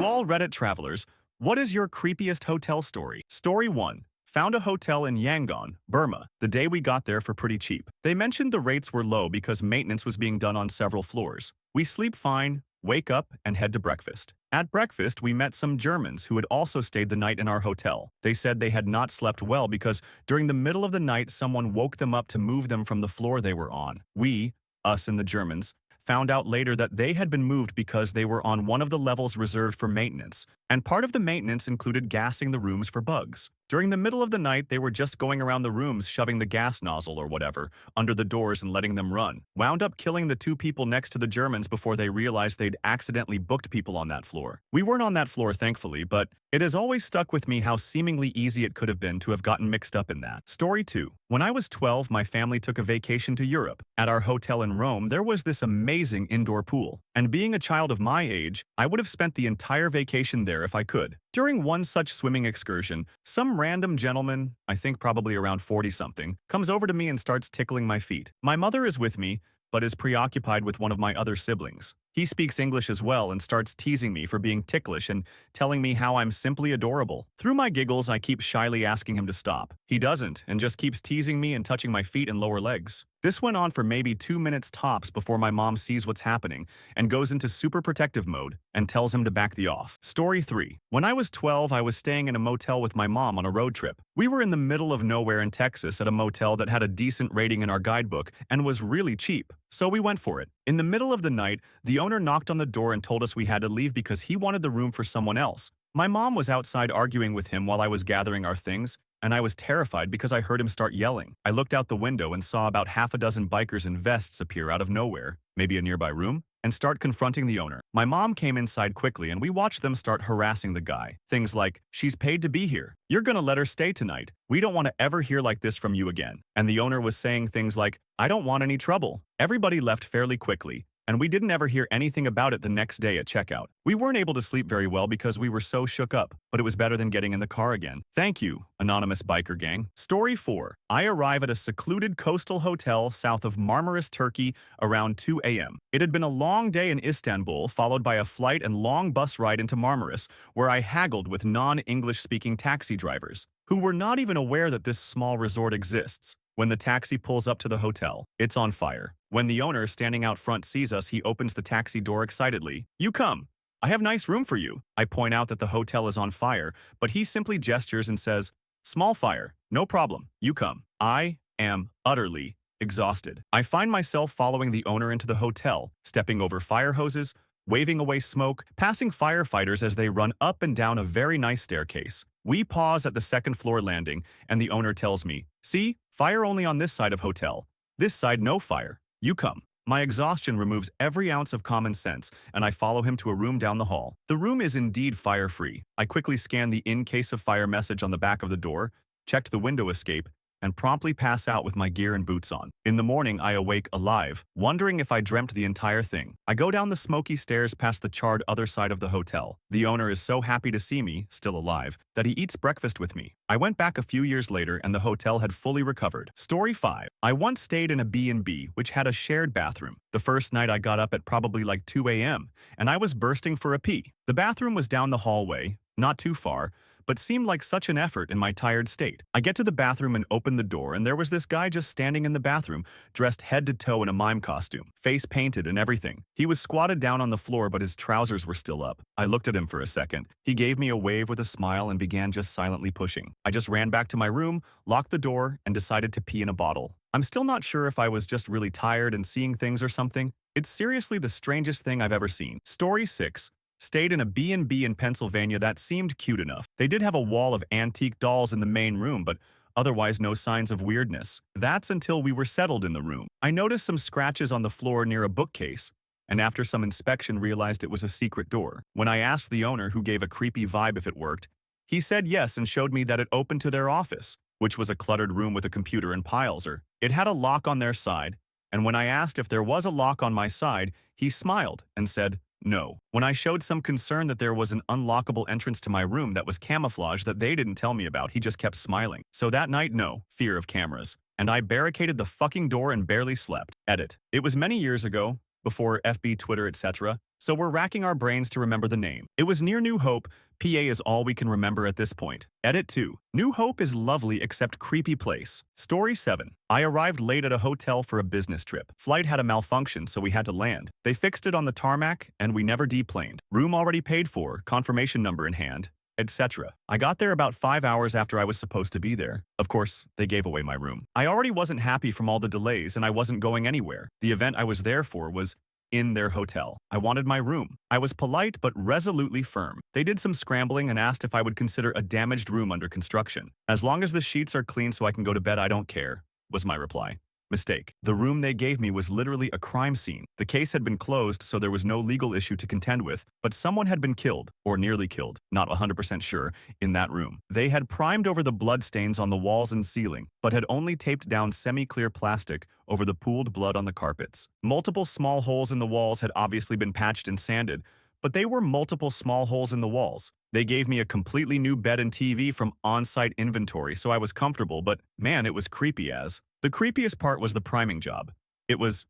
all Reddit travelers, what is your creepiest hotel story? Story 1. Found a hotel in Yangon, Burma, the day we got there for pretty cheap. They mentioned the rates were low because maintenance was being done on several floors. We sleep fine, wake up, and head to breakfast. At breakfast, we met some Germans who had also stayed the night in our hotel. They said they had not slept well because during the middle of the night, someone woke them up to move them from the floor they were on. We, us and the Germans, found out later that they had been moved because they were on one of the levels reserved for maintenance, and part of the maintenance included gassing the rooms for bugs. During the middle of the night, they were just going around the rooms shoving the gas nozzle or whatever under the doors and letting them run. Wound up killing the two people next to the Germans before they realized they'd accidentally booked people on that floor. We weren't on that floor, thankfully, but it has always stuck with me how seemingly easy it could have been to have gotten mixed up in that. Story 2. When I was 12, my family took a vacation to Europe. At our hotel in Rome, there was this amazing indoor pool. And being a child of my age, I would have spent the entire vacation there if I could. During one such swimming excursion, some random gentleman, I think probably around 40-something, comes over to me and starts tickling my feet. My mother is with me, but is preoccupied with one of my other siblings. He speaks English as well and starts teasing me for being ticklish and telling me how I'm simply adorable. Through my giggles, I keep shyly asking him to stop. He doesn't and just keeps teasing me and touching my feet and lower legs. This went on for maybe 2 minutes tops before my mom sees what's happening and goes into super protective mode and tells him to back the off. Story 3. When I was 12, I was staying in a motel with my mom on a road trip. We were in the middle of nowhere in Texas at a motel that had a decent rating in our guidebook and was really cheap, so we went for it. In the middle of the night, the owner knocked on the door and told us we had to leave because he wanted the room for someone else. My mom was outside arguing with him while I was gathering our things, and I was terrified because I heard him start yelling. I looked out the window and saw about half a dozen bikers in vests appear out of nowhere, maybe a nearby room, and start confronting the owner. My mom came inside quickly and we watched them start harassing the guy. Things like, "She's paid to be here. You're gonna let her stay tonight. We don't want to ever hear like this from you again." And the owner was saying things like, "I don't want any trouble." Everybody left fairly quickly, and we didn't ever hear anything about it the next day at checkout. We weren't able to sleep very well because we were so shook up, but it was better than getting in the car again. Thank you, anonymous biker gang. Story 4. I arrive at a secluded coastal hotel south of Marmaris, Turkey, around 2 a.m. It had been a long day in Istanbul, followed by a flight and long bus ride into Marmaris, where I haggled with non-English speaking taxi drivers, who were not even aware that this small resort exists. When the taxi pulls up to the hotel, it's on fire. When the owner standing out front sees us, he opens the taxi door excitedly. "You come. I have nice room for you." I point out that the hotel is on fire, but he simply gestures and says, "Small fire. No problem. You come." I am utterly exhausted. I find myself following the owner into the hotel, stepping over fire hoses, waving away smoke, passing firefighters as they run up and down a very nice staircase. We pause at the second floor landing, and the owner tells me, "See, fire only on this side of hotel. This side, no fire. You come." My exhaustion removes every ounce of common sense, and I follow him to a room down the hall. The room is indeed fire-free. I quickly scan the "in case of fire" message on the back of the door, checked the window escape, and promptly pass out with my gear and boots on. In the morning, I awake alive, wondering if I dreamt the entire thing. I go down the smoky stairs past the charred other side of the hotel. The owner is so happy to see me, still alive, that he eats breakfast with me. I went back a few years later and the hotel had fully recovered. Story 5. I once stayed in a B&B, which had a shared bathroom. The first night I got up at probably like 2 a.m., and I was bursting for a pee. The bathroom was down the hallway, not too far, but seemed like such an effort in my tired state. I get to the bathroom and open the door, and there was this guy just standing in the bathroom, dressed head to toe in a mime costume, face painted and everything. He was squatted down on the floor, but his trousers were still up. I looked at him for a second. He gave me a wave with a smile and began just silently pushing. I just ran back to my room, locked the door, and decided to pee in a bottle. I'm still not sure if I was just really tired and seeing things or something. It's seriously the strangest thing I've ever seen. Story 6. Stayed in a B&B in Pennsylvania that seemed cute enough. They did have a wall of antique dolls in the main room, but otherwise no signs of weirdness. That's until we were settled in the room. I noticed some scratches on the floor near a bookcase, and after some inspection realized it was a secret door. When I asked the owner, who gave a creepy vibe, if it worked, he said yes and showed me that it opened to their office, which was a cluttered room with a computer and piles. It had a lock on their side, and when I asked if there was a lock on my side, he smiled and said, "No." When I showed some concern that there was an unlockable entrance to my room that was camouflage that they didn't tell me about, he just kept smiling. So that night, no fear of cameras. And I barricaded the fucking door and barely slept. Edit. It was many years ago, before FB, Twitter, etc. So we're racking our brains to remember the name. It was near New Hope. PA is all we can remember at this point. Edit 2. New Hope is lovely except creepy place. Story 7. I arrived late at a hotel for a business trip. Flight had a malfunction, so we had to land. They fixed it on the tarmac, and we never deplaned. Room already paid for, confirmation number in hand, etc. I got there about 5 hours after I was supposed to be there. Of course, they gave away my room. I already wasn't happy from all the delays and I wasn't going anywhere. The event I was there for was in their hotel. I wanted my room. I was polite but resolutely firm. They did some scrambling and asked if I would consider a damaged room under construction. As long as the sheets are clean so I can go to bed, I don't care, was my reply. Mistake. The room they gave me was literally a crime scene. The case had been closed, so there was no legal issue to contend with, but someone had been killed, or nearly killed, not 100% sure, in that room. They had primed over the bloodstains on the walls and ceiling, but had only taped down semi-clear plastic over the pooled blood on the carpets. Multiple small holes in the walls had obviously been patched and sanded, but they were multiple small holes in the walls. They gave me a completely new bed and TV from on-site inventory, so I was comfortable, but man, it was creepy as. The creepiest part was the priming job. It was,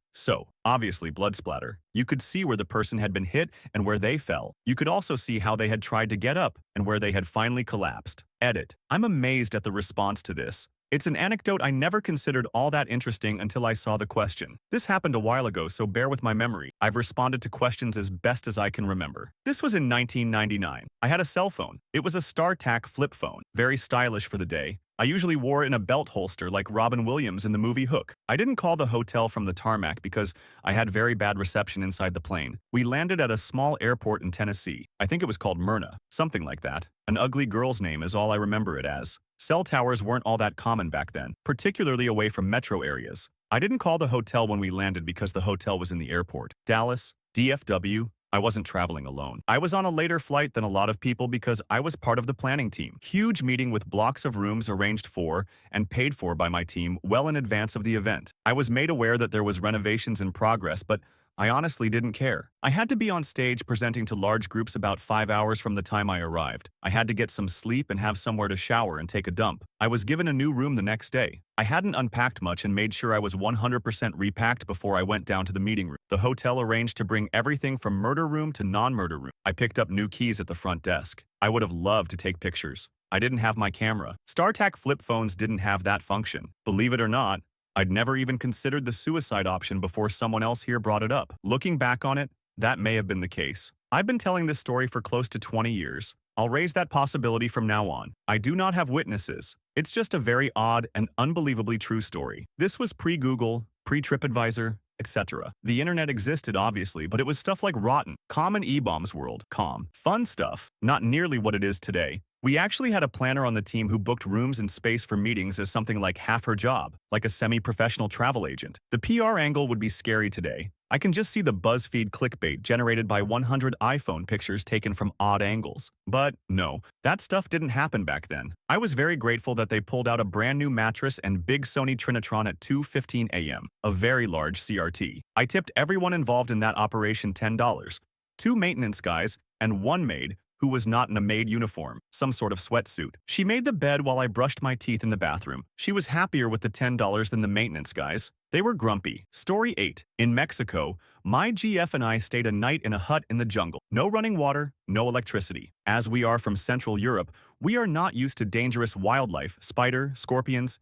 obviously blood splatter. You could see where the person had been hit and where they fell. You could also see how they had tried to get up and where they had finally collapsed. Edit. I'm amazed at the response to this. It's an anecdote I never considered all that interesting until I saw the question. This happened a while ago, so bear with my memory. I've responded to questions as best as I can remember. This was in 1999. I had a cell phone. It was a StarTAC flip phone, very stylish for the day. I usually wore it in a belt holster like Robin Williams in the movie Hook. I didn't call the hotel from the tarmac because I had very bad reception inside the plane. We landed at a small airport in Tennessee. I think it was called Myrna, something like that. An ugly girl's name is all I remember it as. Cell towers weren't all that common back then, particularly away from metro areas. I didn't call the hotel when we landed because the hotel was in the airport. Dallas, DFW. I wasn't traveling alone. I was on a later flight than a lot of people because I was part of the planning team. Huge meeting with blocks of rooms arranged for and paid for by my team well in advance of the event. I was made aware that there was renovations in progress, but I honestly didn't care. I had to be on stage presenting to large groups about 5 hours from the time I arrived. I had to get some sleep and have somewhere to shower and take a dump. I was given a new room the next day. I hadn't unpacked much and made sure I was 100% repacked before I went down to the meeting room. The hotel arranged to bring everything from murder room to non-murder room. I picked up new keys at the front desk. I would have loved to take pictures. I didn't have my camera. StarTAC flip phones didn't have that function. Believe it or not, I'd never even considered the suicide option before someone else here brought it up. Looking back on it, that may have been the case. I've been telling this story for close to 20 years. I'll raise that possibility from now on. I do not have witnesses. It's just a very odd and unbelievably true story. This was pre-Google, pre-TripAdvisor, etc. The internet existed, obviously, but it was stuff like rotten, common e-bombs world, fun stuff, not nearly what it is today. We actually had a planner on the team who booked rooms and space for meetings as something like half her job, like a semi-professional travel agent. The PR angle would be scary today. I can just see the BuzzFeed clickbait generated by 100 iPhone pictures taken from odd angles. But no, that stuff didn't happen back then. I was very grateful that they pulled out a brand new mattress and big Sony Trinitron at 2:15 a.m., a very large CRT. I tipped everyone involved in that operation $10, 2 maintenance guys, and 1 maid, who was not in a maid uniform, some sort of sweatsuit. She made the bed while I brushed my teeth in the bathroom. She was happier with the $10 than the maintenance guys. They were grumpy. Story 8. In Mexico, my GF and I stayed a night in a hut in the jungle. No running water, no electricity. As we are from Central Europe, we are not used to dangerous wildlife, spider, scorpions,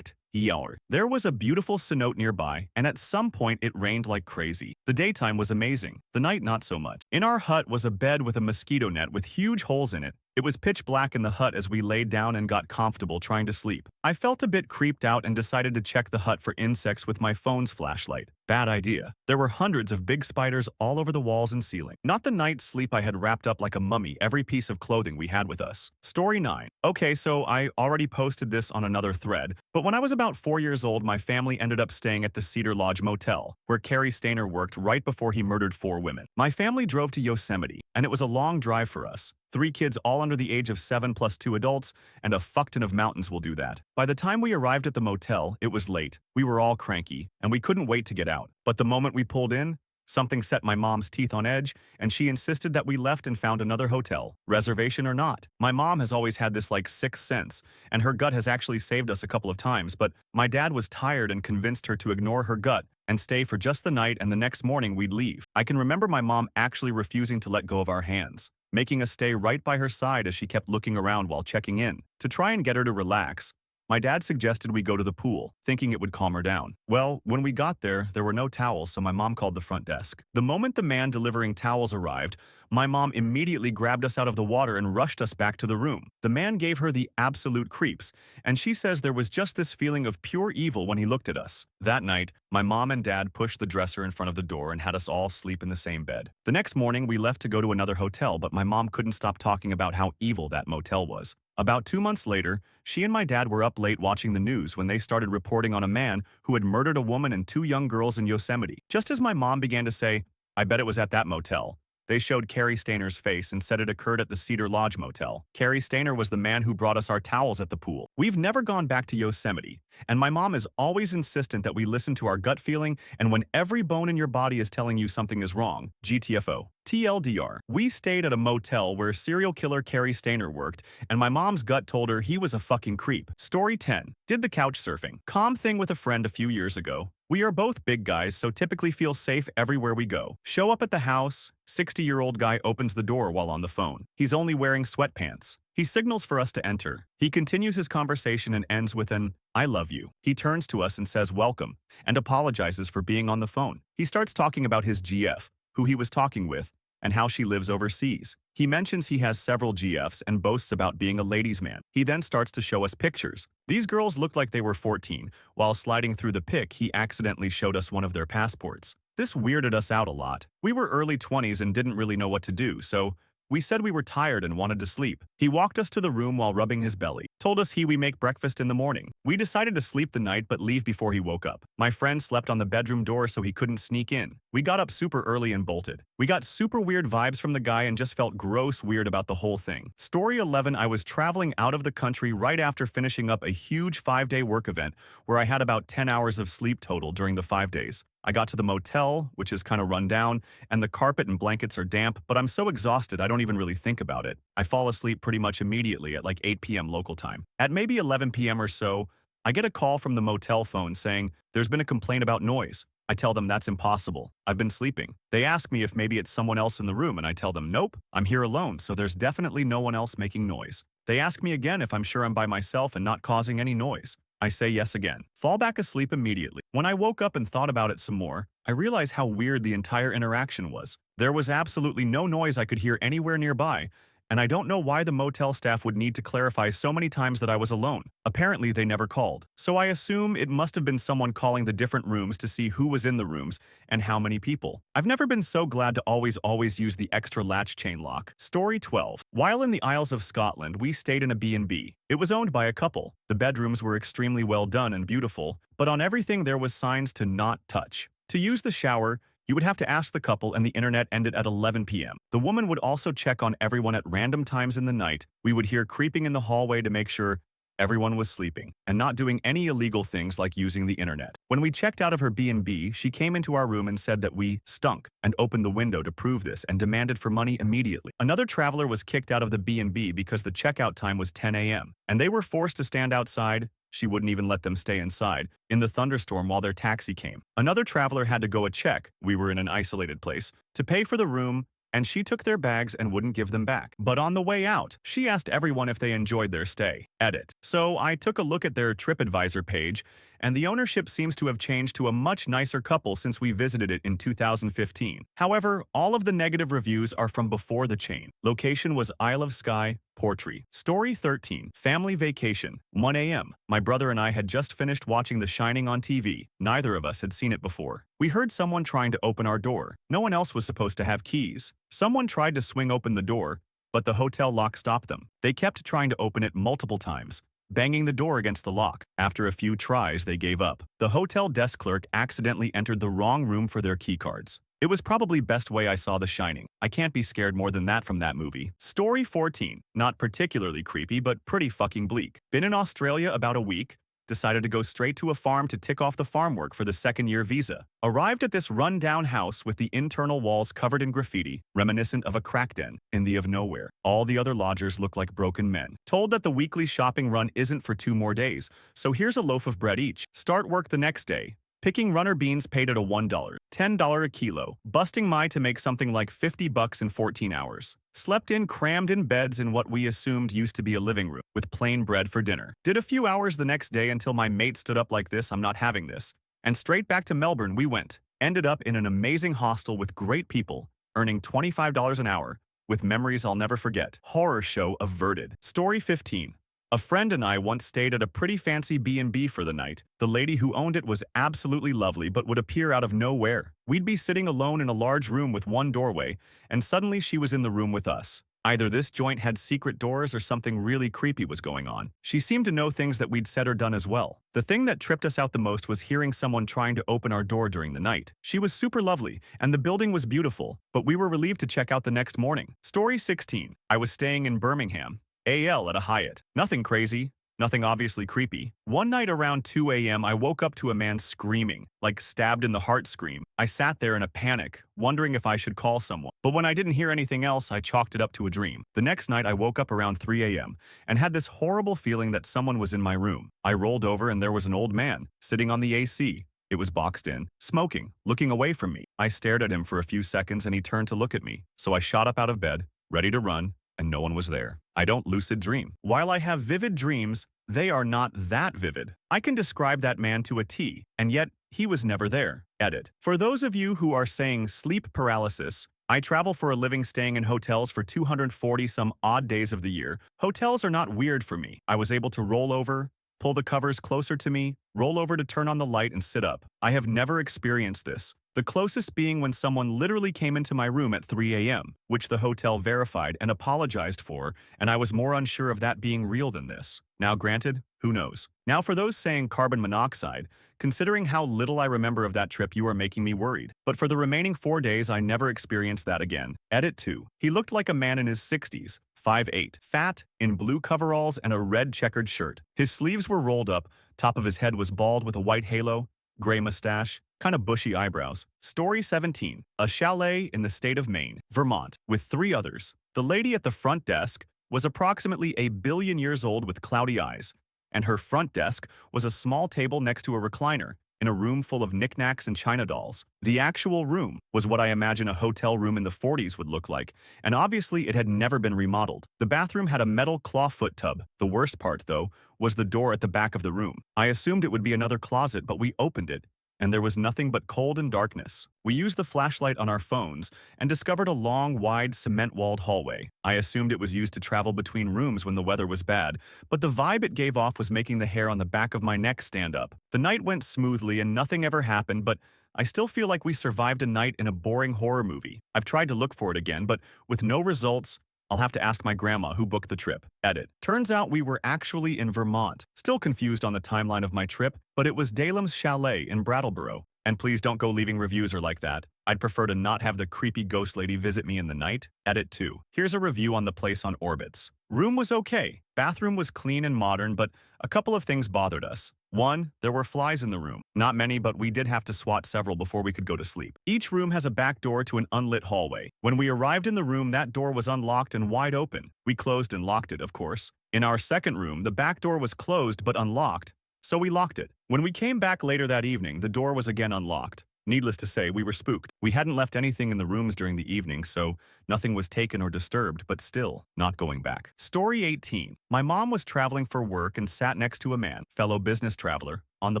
yaar. There was a beautiful cenote nearby, and at some point it rained like crazy. The daytime was amazing, the night not so much. In our hut was a bed with a mosquito net with huge holes in it. It was pitch black in the hut as we laid down and got comfortable trying to sleep. I felt a bit creeped out and decided to check the hut for insects with my phone's flashlight. Bad idea. There were hundreds of big spiders all over the walls and ceiling. Not the night's sleep I had wrapped up like a mummy every piece of clothing we had with us. Story 9. Okay, so I already posted this on another thread, but when I was about 4 years old, my family ended up staying at the Cedar Lodge Motel, where Cary Stayner worked right before he murdered 4 women. My family drove to Yosemite, and it was a long drive for us. 3 kids all under the age of 7 plus 2 adults, and a fuckton of mountains will do that. By the time we arrived at the motel, it was late. We were all cranky, and we couldn't wait to get out. But the moment we pulled in, something set my mom's teeth on edge, and she insisted that we left and found another hotel, reservation or not. My mom has always had this like sixth sense, and her gut has actually saved us a couple of times, but my dad was tired and convinced her to ignore her gut and stay for just the night, and the next morning we'd leave. I can remember my mom actually refusing to let go of our hands, making us stay right by her side as she kept looking around while checking in. To try and get her to relax, my dad suggested we go to the pool, thinking it would calm her down. Well, when we got there, there were no towels, so my mom called the front desk. The moment the man delivering towels arrived, my mom immediately grabbed us out of the water and rushed us back to the room. The man gave her the absolute creeps, and she says there was just this feeling of pure evil when he looked at us. That night, my mom and dad pushed the dresser in front of the door and had us all sleep in the same bed. The next morning, we left to go to another hotel, but my mom couldn't stop talking about how evil that motel was. About 2 months later, she and my dad were up late watching the news when they started reporting on a man who had murdered a woman and 2 young girls in Yosemite. Just as my mom began to say, "I bet it was at that motel," they showed Carrie Stainer's face and said it occurred at the Cedar Lodge Motel. Carrie Stainer was the man who brought us our towels at the pool. We've never gone back to Yosemite, and my mom is always insistent that we listen to our gut feeling, and when every bone in your body is telling you something is wrong. GTFO. TLDR. We stayed at a motel where serial killer Carrie Stainer worked, and my mom's gut told her he was a fucking creep. Story 10. Did the couch surfing. Calm thing with a friend a few years ago. We are both big guys, so typically feel safe everywhere we go. Show up at the house, 60-year-old guy opens the door while on the phone. He's only wearing sweatpants. He signals for us to enter. He continues his conversation and ends with an, "I love you." He turns to us and says welcome, and apologizes for being on the phone. He starts talking about his GF, who he was talking with, and how she lives overseas. He mentions he has several GFs and boasts about being a ladies' man. He then starts to show us pictures. These girls looked like they were 14. While sliding through the pic, he accidentally showed us one of their passports. This weirded us out a lot. We were early 20s and didn't really know what to do, so we said we were tired and wanted to sleep. He walked us to the room while rubbing his belly, told us we make breakfast in the morning. We decided to sleep the night but leave before he woke up. My friend slept on the bedroom door so he couldn't sneak in. We got up super early and bolted. We got super weird vibes from the guy and just felt gross weird about the whole thing. Story 11. I was traveling out of the country right after finishing up a huge 5-day work event where I had about 10 hours of sleep total during the 5 days. I got to the motel, which is kind of run down, and the carpet and blankets are damp, but I'm so exhausted I don't even really think about it. I fall asleep pretty much immediately at like 8 p.m. local time. At maybe 11 p.m. or so, I get a call from the motel phone saying there's been a complaint about noise. I tell them that's impossible. I've been sleeping. They ask me if maybe it's someone else in the room, and I tell them nope, I'm here alone, so there's definitely no one else making noise. They ask me again if I'm sure I'm by myself and not causing any noise. I say yes again. Fall back asleep immediately. When I woke up and thought about it some more, I realized how weird the entire interaction was. There was absolutely no noise I could hear anywhere nearby, and I don't know why the motel staff would need to clarify so many times that I was alone. Apparently, they never called. So I assume it must have been someone calling the different rooms to see who was in the rooms and how many people. I've never been so glad to always use the extra latch chain lock. Story 12. While in the Isles of Scotland, we stayed in a B&B. It was owned by a couple. The bedrooms were extremely well done and beautiful, but on everything there was signs to not touch. To use the shower, you would have to ask the couple, and the internet ended at 11 p.m. The woman would also check on everyone at random times in the night. We would hear creeping in the hallway to make sure everyone was sleeping and not doing any illegal things like using the internet. When we checked out of her B&B, she came into our room and said that we stunk and opened the window to prove this and demanded for money immediately. Another traveler was kicked out of the B&B because the checkout time was 10 a.m. and they were forced to stand outside. She wouldn't even let them stay inside in the thunderstorm while their taxi came. Another traveler had to go a check, we were in an isolated place, to pay for the room, and she took their bags and wouldn't give them back. But on the way out, she asked everyone if they enjoyed their stay. Edit. So I took a look at their TripAdvisor page, and the ownership seems to have changed to a much nicer couple since we visited it in 2015. However, all of the negative reviews are from before the chain. Location was Isle of Skye, Portree. Story 13. Family vacation. 1 a.m. My brother and I had just finished watching The Shining on TV. Neither of us had seen it before. We heard someone trying to open our door. No one else was supposed to have keys. Someone tried to swing open the door, but the hotel lock stopped them. They kept trying to open it multiple times, banging the door against the lock. After a few tries, they gave up. The hotel desk clerk accidentally entered the wrong room for their keycards. It was probably best way I saw The Shining. I can't be scared more than that from that movie. Story 14. Not particularly creepy, but pretty fucking bleak. Been in Australia about a week. Decided to go straight to a farm to tick off the farm work for the second-year visa. Arrived at this run-down house with the internal walls covered in graffiti, reminiscent of a crack den in the of nowhere. All the other lodgers look like broken men. Told that the weekly shopping run isn't for 2 more days, so here's a loaf of bread each. Start work the next day. Picking runner beans paid at a $1, $10 a kilo, busting my to make something like 50 bucks in 14 hours. Slept in crammed in beds in what we assumed used to be a living room, with plain bread for dinner. Did a few hours the next day until my mate stood up like this, I'm not having this. And straight back to Melbourne we went. Ended up in an amazing hostel with great people, earning $25 an hour, with memories I'll never forget. Horror show averted. Story 15. A friend and I once stayed at a pretty fancy B&B for the night. The lady who owned it was absolutely lovely but would appear out of nowhere. We'd be sitting alone in a large room with one doorway, and suddenly she was in the room with us. Either this joint had secret doors or something really creepy was going on. She seemed to know things that we'd said or done as well. The thing that tripped us out the most was hearing someone trying to open our door during the night. She was super lovely, and the building was beautiful, but we were relieved to check out the next morning. Story 16. I was staying in Birmingham, AL at a Hyatt. Nothing crazy, nothing obviously creepy. One night around 2 a.m. I woke up to a man screaming, like stabbed in the heart scream. I sat there in a panic, wondering if I should call someone. But when I didn't hear anything else, I chalked it up to a dream. The next night I woke up around 3 a.m. and had this horrible feeling that someone was in my room. I rolled over and there was an old man, sitting on the AC. It was boxed in, smoking, looking away from me. I stared at him for a few seconds and he turned to look at me. So I shot up out of bed, ready to run, and no one was there. I don't lucid dream. While I have vivid dreams, they are not that vivid. I can describe that man to a T, and yet he was never there. Edit. For those of you who are saying sleep paralysis, I travel for a living staying in hotels for 240 some odd days of the year. Hotels are not weird for me. I was able to roll over, pull the covers closer to me, roll over to turn on the light and sit up. I have never experienced this. The closest being when someone literally came into my room at 3 a.m., which the hotel verified and apologized for, and I was more unsure of that being real than this. Now granted, who knows? Now for those saying carbon monoxide, considering how little I remember of that trip, you are making me worried. But for the remaining 4 days, I never experienced that again. Edit 2. He looked like a man in his 60s, 5'8", fat, in blue coveralls and a red checkered shirt. His sleeves were rolled up, top of his head was bald with a white halo, gray mustache, kind of bushy eyebrows. Story 17. A chalet in the state of Maine, Vermont, with 3 others. The lady at the front desk was approximately a billion years old with cloudy eyes, and her front desk was a small table next to a recliner in a room full of knickknacks and china dolls. The actual room was what I imagine a hotel room in the 40s would look like, and obviously it had never been remodeled. The bathroom had a metal clawfoot tub. The worst part, though, was the door at the back of the room. I assumed it would be another closet, but we opened it, and there was nothing but cold and darkness. We used the flashlight on our phones and discovered a long, wide, cement-walled hallway. I assumed it was used to travel between rooms when the weather was bad, but the vibe it gave off was making the hair on the back of my neck stand up. The night went smoothly and nothing ever happened, but I still feel like we survived a night in a boring horror movie. I've tried to look for it again, but with no results, I'll have to ask my grandma who booked the trip. Edit. Turns out we were actually in Vermont. Still confused on the timeline of my trip, but it was Dalem's Chalet in Brattleboro. And please don't go leaving reviews or like that. I'd prefer to not have the creepy ghost lady visit me in the night. Edit 2. Here's a review on the place on Orbitz. Room was okay. Bathroom was clean and modern, but a couple of things bothered us. 1. There were flies in the room. Not many, but we did have to swat several before we could go to sleep. Each room has a back door to an unlit hallway. When we arrived in the room, that door was unlocked and wide open. We closed and locked it, of course. In our second room, the back door was closed but unlocked, so we locked it. When we came back later that evening, the door was again unlocked. Needless to say, we were spooked. We hadn't left anything in the rooms during the evening, so nothing was taken or disturbed, but still, not going back. Story 18. My mom was traveling for work and sat next to a man, fellow business traveler, on the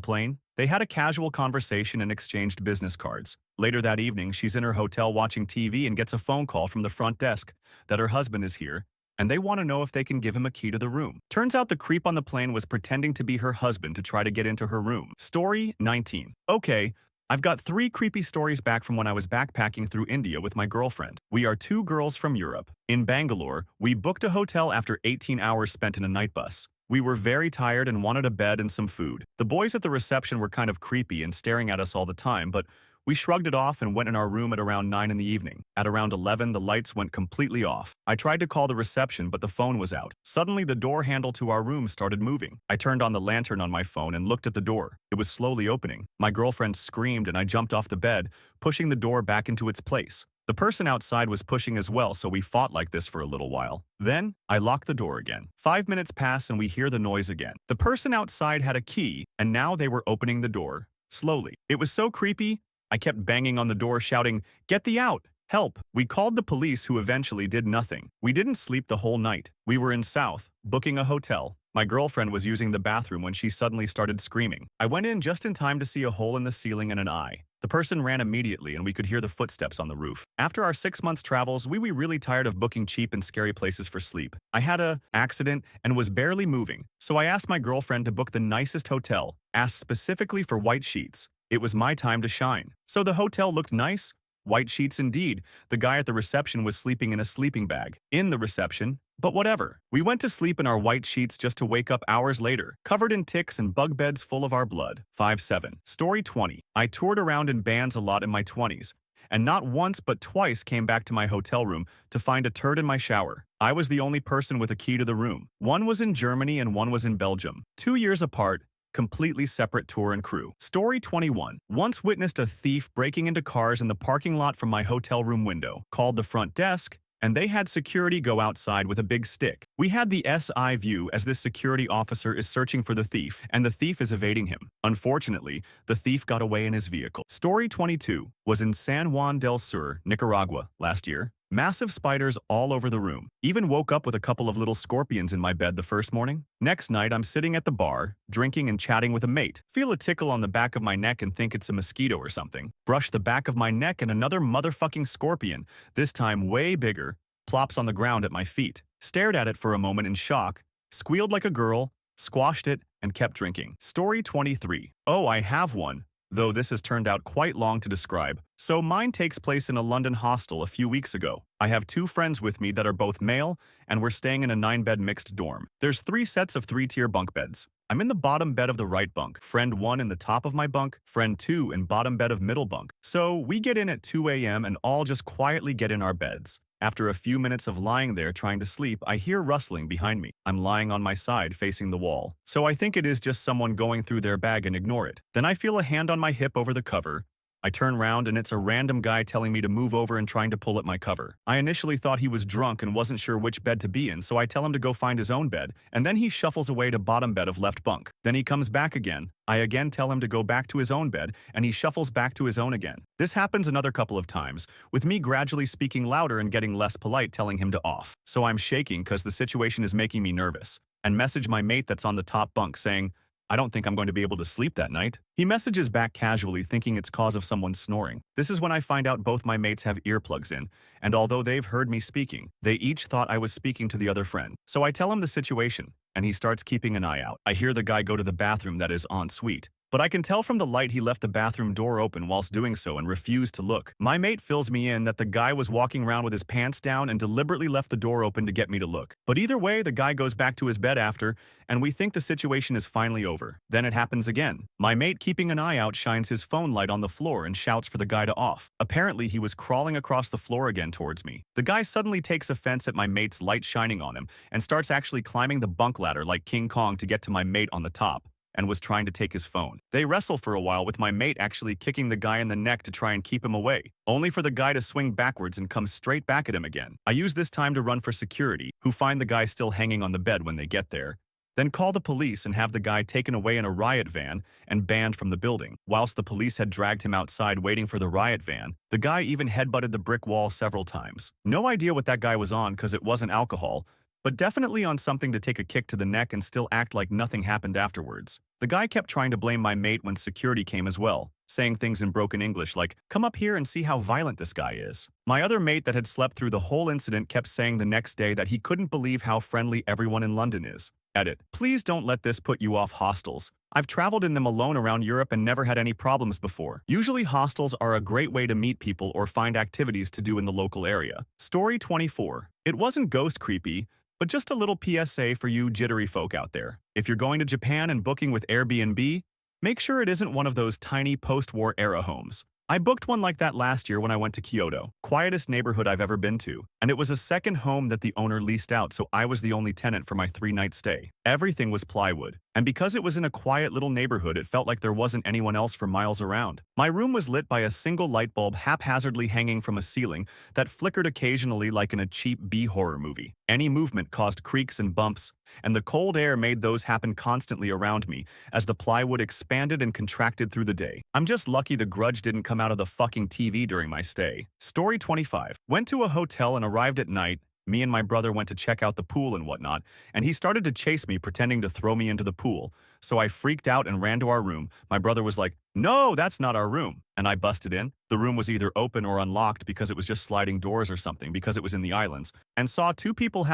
plane. They had a casual conversation and exchanged business cards. Later that evening, she's in her hotel watching TV and gets a phone call from the front desk that her husband is here, and they want to know if they can give him a key to the room. Turns out the creep on the plane was pretending to be her husband to try to get into her room. Story 19. Okay, I've got 3 creepy stories back from when I was backpacking through India with my girlfriend. We are 2 girls from Europe. In Bangalore, we booked a hotel after 18 hours spent in a night bus. We were very tired and wanted a bed and some food. The boys at the reception were kind of creepy and staring at us all the time, but we shrugged it off and went in our room at around 9 in the evening. At around 11, the lights went completely off. I tried to call the reception, but the phone was out. Suddenly, the door handle to our room started moving. I turned on the lantern on my phone and looked at the door. It was slowly opening. My girlfriend screamed and I jumped off the bed, pushing the door back into its place. The person outside was pushing as well, so we fought like this for a little while. Then, I locked the door again. 5 minutes pass and we hear the noise again. The person outside had a key, and now they were opening the door. slowly. It was so creepy, I kept banging on the door shouting, "Get thee out! Help!" We called the police who eventually did nothing. We didn't sleep the whole night. We were in South, booking a hotel. My girlfriend was using the bathroom when she suddenly started screaming. I went in just in time to see a hole in the ceiling and an eye. The person ran immediately and we could hear the footsteps on the roof. After our 6 months travels, we were really tired of booking cheap and scary places for sleep. I had a accident and was barely moving, so I asked my girlfriend to book the nicest hotel, asked specifically for white sheets. It was my time to shine. So the hotel looked nice. White sheets indeed. The guy at the reception was sleeping in a sleeping bag. In the reception. But whatever. We went to sleep in our white sheets just to wake up hours later, covered in ticks and bug beds full of our blood. 5-7. Story 20. I toured around in bands a lot in my 20s, and not once but twice came back to my hotel room to find a turd in my shower. I was the only person with a key to the room. One was in Germany and one was in Belgium. 2 years apart, completely separate tour and crew. Story 21. Once witnessed a thief breaking into cars in the parking lot from my hotel room window. Called the front desk, and they had security go outside with a big stick. We had the SI view as this security officer is searching for the thief, and the thief is evading him. Unfortunately, the thief got away in his vehicle. Story 22 was in San Juan del Sur, Nicaragua, last year. Massive spiders all over the room. Even woke up with a couple of little scorpions in my bed the first morning. Next night, I'm sitting at the bar, drinking and chatting with a mate. Feel a tickle on the back of my neck and think it's a mosquito or something. Brush the back of my neck and another motherfucking scorpion, this time way bigger, plops on the ground at my feet. Stared at it for a moment in shock, squealed like a girl, squashed it, and kept drinking. Story 23. Oh, I have one, though this has turned out quite long to describe. So mine takes place in a London hostel a few weeks ago. I have 2 friends with me that are both male, and we're staying in a 9-bed mixed dorm. There's 3 sets of 3-tier bunk beds. I'm in the bottom bed of the right bunk, friend 1 in the top of my bunk, friend 2 in bottom bed of middle bunk. So we get in at 2 a.m. and all just quietly get in our beds. After a few minutes of lying there trying to sleep, I hear rustling behind me. I'm lying on my side facing the wall, so I think it is just someone going through their bag and ignore it. Then I feel a hand on my hip over the cover. I turn round and it's a random guy telling me to move over and trying to pull at my cover. I initially thought he was drunk and wasn't sure which bed to be in, so I tell him to go find his own bed, and then he shuffles away to bottom bed of left bunk. Then he comes back again. I again tell him to go back to his own bed, and he shuffles back to his own again. This happens another couple of times, with me gradually speaking louder and getting less polite telling him to off. So I'm shaking because the situation is making me nervous, and message my mate that's on the top bunk saying, I don't think I'm going to be able to sleep that night. He messages back casually thinking it's cause of someone snoring. This is when I find out both my mates have earplugs in, and although they've heard me speaking, they each thought I was speaking to the other friend. So I tell him the situation, and he starts keeping an eye out. I hear the guy go to the bathroom that is en suite, but I can tell from the light he left the bathroom door open whilst doing so and refused to look. My mate fills me in that the guy was walking around with his pants down and deliberately left the door open to get me to look. But either way, the guy goes back to his bed after, and we think the situation is finally over. Then it happens again. My mate, keeping an eye out, shines his phone light on the floor and shouts for the guy to off. Apparently, he was crawling across the floor again towards me. The guy suddenly takes offense at my mate's light shining on him and starts actually climbing the bunk ladder like King Kong to get to my mate on the top, and was trying to take his phone. They wrestle for a while with my mate actually kicking the guy in the neck to try and keep him away, only for the guy to swing backwards and come straight back at him again. I use this time to run for security, who find the guy still hanging on the bed when they get there, then call the police and have the guy taken away in a riot van and banned from the building. Whilst the police had dragged him outside waiting for the riot van, the guy even headbutted the brick wall several times. No idea what that guy was on because it wasn't alcohol, but definitely on something to take a kick to the neck and still act like nothing happened afterwards. The guy kept trying to blame my mate when security came as well, saying things in broken English like, "Come up here and see how violent this guy is." My other mate that had slept through the whole incident kept saying the next day that he couldn't believe how friendly everyone in London is. Edit. Please don't let this put you off hostels. I've traveled in them alone around Europe and never had any problems before. Usually hostels are a great way to meet people or find activities to do in the local area. Story 24. It wasn't ghost creepy, but just a little PSA for you jittery folk out there. If you're going to Japan and booking with Airbnb, make sure it isn't one of those tiny post-war era homes. I booked one like that last year when I went to Kyoto, quietest neighborhood I've ever been to, and it was a second home that the owner leased out, so I was the only tenant for my 3-night stay. Everything was plywood. And because it was in a quiet little neighborhood, it felt like there wasn't anyone else for miles around. My room was lit by a single light bulb haphazardly hanging from a ceiling that flickered occasionally like in a cheap B-horror movie. Any movement caused creaks and bumps, and the cold air made those happen constantly around me as the plywood expanded and contracted through the day. I'm just lucky the grudge didn't come out of the fucking TV during my stay. Story 25. Went to a hotel and arrived at night. Me and my brother went to check out the pool and whatnot, and he started to chase me, pretending to throw me into the pool. So I freaked out and ran to our room. My brother was like, "No, that's not our room." And I busted in. The room was either open or unlocked because it was just sliding doors or something, because it was in the islands, and saw two people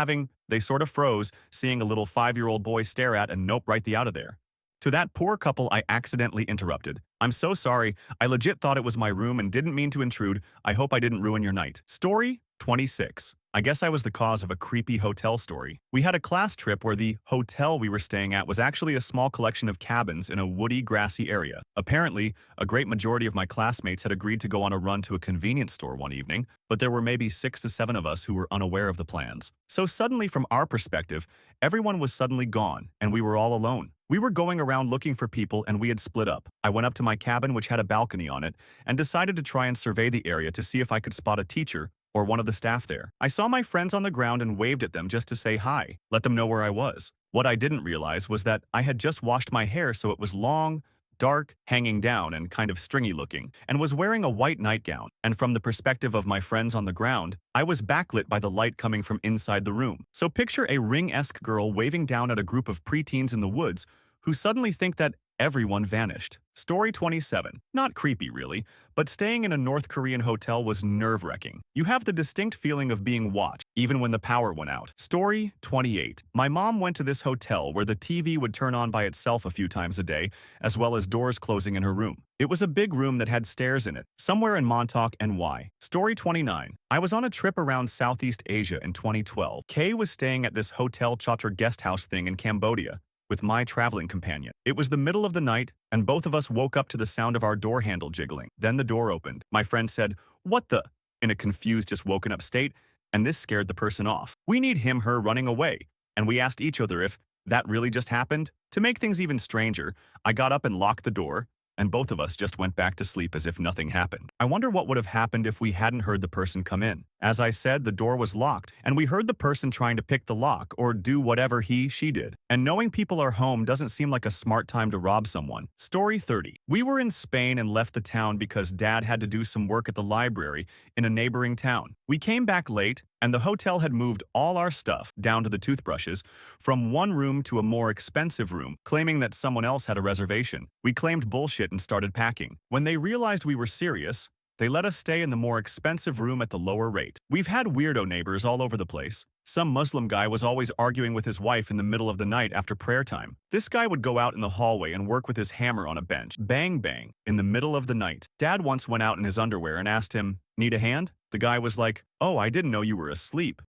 they sort of froze, seeing a little 5-year-old boy stare at and nope right the out of there. To that poor couple, I accidentally interrupted. "I'm so sorry. I legit thought it was my room and didn't mean to intrude. I hope I didn't ruin your night." Story 26. I guess I was the cause of a creepy hotel story. We had a class trip where the hotel we were staying at was actually a small collection of cabins in a woody, grassy area. Apparently, a great majority of my classmates had agreed to go on a run to a convenience store one evening, but there were maybe 6 to 7 of us who were unaware of the plans. So suddenly, from our perspective, everyone was suddenly gone, and we were all alone. We were going around looking for people, and we had split up. I went up to my cabin, which had a balcony on it, and decided to try and survey the area to see if I could spot a teacher or one of the staff there. I saw my friends on the ground and waved at them just to say hi, let them know where I was. What I didn't realize was that I had just washed my hair, so it was long, dark, hanging down, and kind of stringy looking, and was wearing a white nightgown. And from the perspective of my friends on the ground, I was backlit by the light coming from inside the room. So picture a Ring-esque girl waving down at a group of preteens in the woods who suddenly think that everyone vanished. Story 27. Not creepy, really, but staying in a North Korean hotel was nerve-wracking. You have the distinct feeling of being watched, even when the power went out. Story 28. My mom went to this hotel where the TV would turn on by itself a few times a day, as well as doors closing in her room. It was a big room that had stairs in it, somewhere in Montauk, NY. Story 29. I was on a trip around Southeast Asia in 2012. Kay was staying at this Hotel Chatra guest house thing in Cambodia with my traveling companion. It was the middle of the night, and both of us woke up to the sound of our door handle jiggling. Then the door opened. My friend said, "What the?" in a confused, just woken up state, and this scared the person off. We need him, her running away, and we asked each other if that really just happened. To make things even stranger, I got up and locked the door, and both of us just went back to sleep as if nothing happened. I wonder what would have happened if we hadn't heard the person come in. As I said, the door was locked, and we heard the person trying to pick the lock or do whatever she did. And knowing people are home doesn't seem like a smart time to rob someone. Story 30. We were in Spain and left the town because Dad had to do some work at the library in a neighboring town. We came back late, and the hotel had moved all our stuff, down to the toothbrushes, from one room to a more expensive room, claiming that someone else had a reservation. We claimed bullshit and started packing. When they realized we were serious, they let us stay in the more expensive room at the lower rate. We've had weirdo neighbors all over the place. Some Muslim guy was always arguing with his wife in the middle of the night after prayer time. This guy would go out in the hallway and work with his hammer on a bench. Bang, bang, in the middle of the night. Dad once went out in his underwear and asked him, "Need a hand?" The guy was like, "Oh, I didn't know you were asleep."